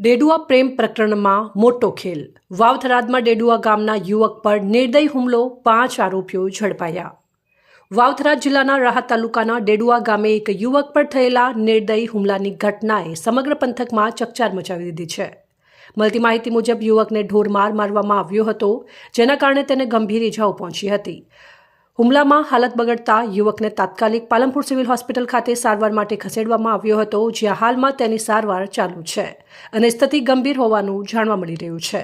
ડેડુઆ પ્રેમ પ્રકરણમાં મોટો ખેલ. વાવથરાદમાં ડેડુઆ ગામના યુવક પર નિર્દય હુમલો, 5 આરોપીઓ ઝડપાયા. વાવથરાદ જિલ્લાના રાહત તાલુકાના ડેડુઆ ગામે એક યુવક પર થયેલા નિર્દય હુમલાની ઘટનાએ સમગ્ર પંથકમાં ચકચાર મચાવી દીધી છે. મળતી માહિતી મુજબ યુવકને ઢોરમાર મારવામાં આવ્યો હતો, જેના કારણે તેને ગંભીર ઇજાઓ પહોંચી હતી. હુમલામાં હાલત બગડતા યુવકને તાત્કાલિક પાલનપુર સિવિલ હોસ્પિટલ ખાતે સારવાર માટે ખસેડવામાં આવ્યો હતો, જ્યાં હાલમાં તેની સારવાર ચાલુ છે અને સ્થિતિ ગંભીર હોવાનું જાણવા મળી રહ્યું છે.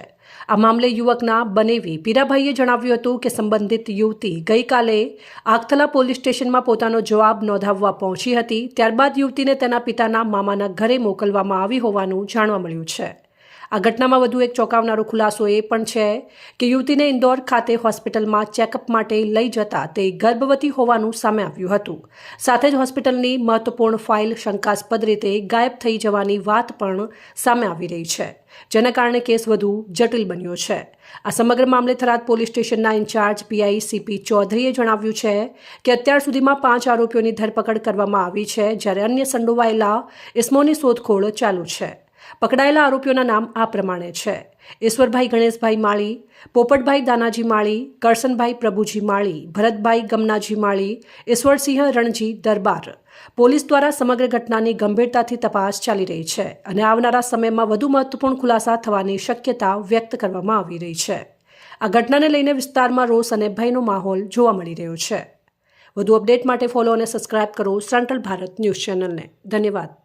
આ મામલે યુવકના બનેવી પીરાભાઈએ જણાવ્યું હતું કે સંબંધિત યુવતી ગઈકાલે આગથલા પોલીસ સ્ટેશનમાં પોતાનો જવાબ નોંધાવવા પહોંચી હતી. ત્યારબાદ યુવતીને તેના પિતાના મામાના ઘરે મોકલવામાં આવી હોવાનું જાણવા મળ્યું છે. આ ઘટનામાં વધુ એક ચોંકાવનારો ખુલાસો એ પણ છે કે યુવતીને ઇન્દોર ખાતે હોસ્પિટલમાં ચેકઅપ માટે લઈ જતા તે ગર્ભવતી હોવાનું સામે આવ્યું હતું. સાથે જ હોસ્પિટલની મહત્વપૂર્ણ ફાઇલ શંકાસ્પદ રીતે ગાયબ થઈ જવાની વાત પણ સામે આવી રહી છે, જેના કારણે કેસ વધુ જટિલ બન્યો છે. આ સમગ્ર મામલે થરાદ પોલીસ સ્ટેશનના ઇન્ચાર્જ પીઆઈ સીપી ચૌધરીએ જણાવ્યું છે કે અત્યાર સુધીમાં 5 આરોપીઓની ધરપકડ કરવામાં આવી છે, જ્યારે અન્ય સંડોવાયેલા ઇસમોની શોધખોળ ચાલુ છે. પકડાયેલા આરોપીઓના નામ આ પ્રમાણે છે: ઈશ્વરભાઈ ગણેશભાઈ માળી, પોપટભાઈ દાનાજી માળી, કરશનભાઈ પ્રભુજી માળી, ભરતભાઈ ગમનાજી માળી, ઈશ્વરસિંહ રણજી દરબાર. પોલીસ દ્વારા સમગ્ર ઘટનાની ગંભીરતાથી તપાસ ચાલી રહી છે અને આવનારા સમયમાં વધુ મહત્વપૂર્ણ ખુલાસા થવાની શક્યતા વ્યક્ત કરવામાં આવી રહી છે. આ ઘટનાને લઈને વિસ્તારમાં રોષ અને ભયનો માહોલ જોવા મળી રહ્યો છે. વધુ અપડેટ માટે ફોલો અને સબસ્ક્રાઇબ કરો સેન્ટ્રલ ભારત ન્યૂઝ ચેનલને. ધન્યવાદ.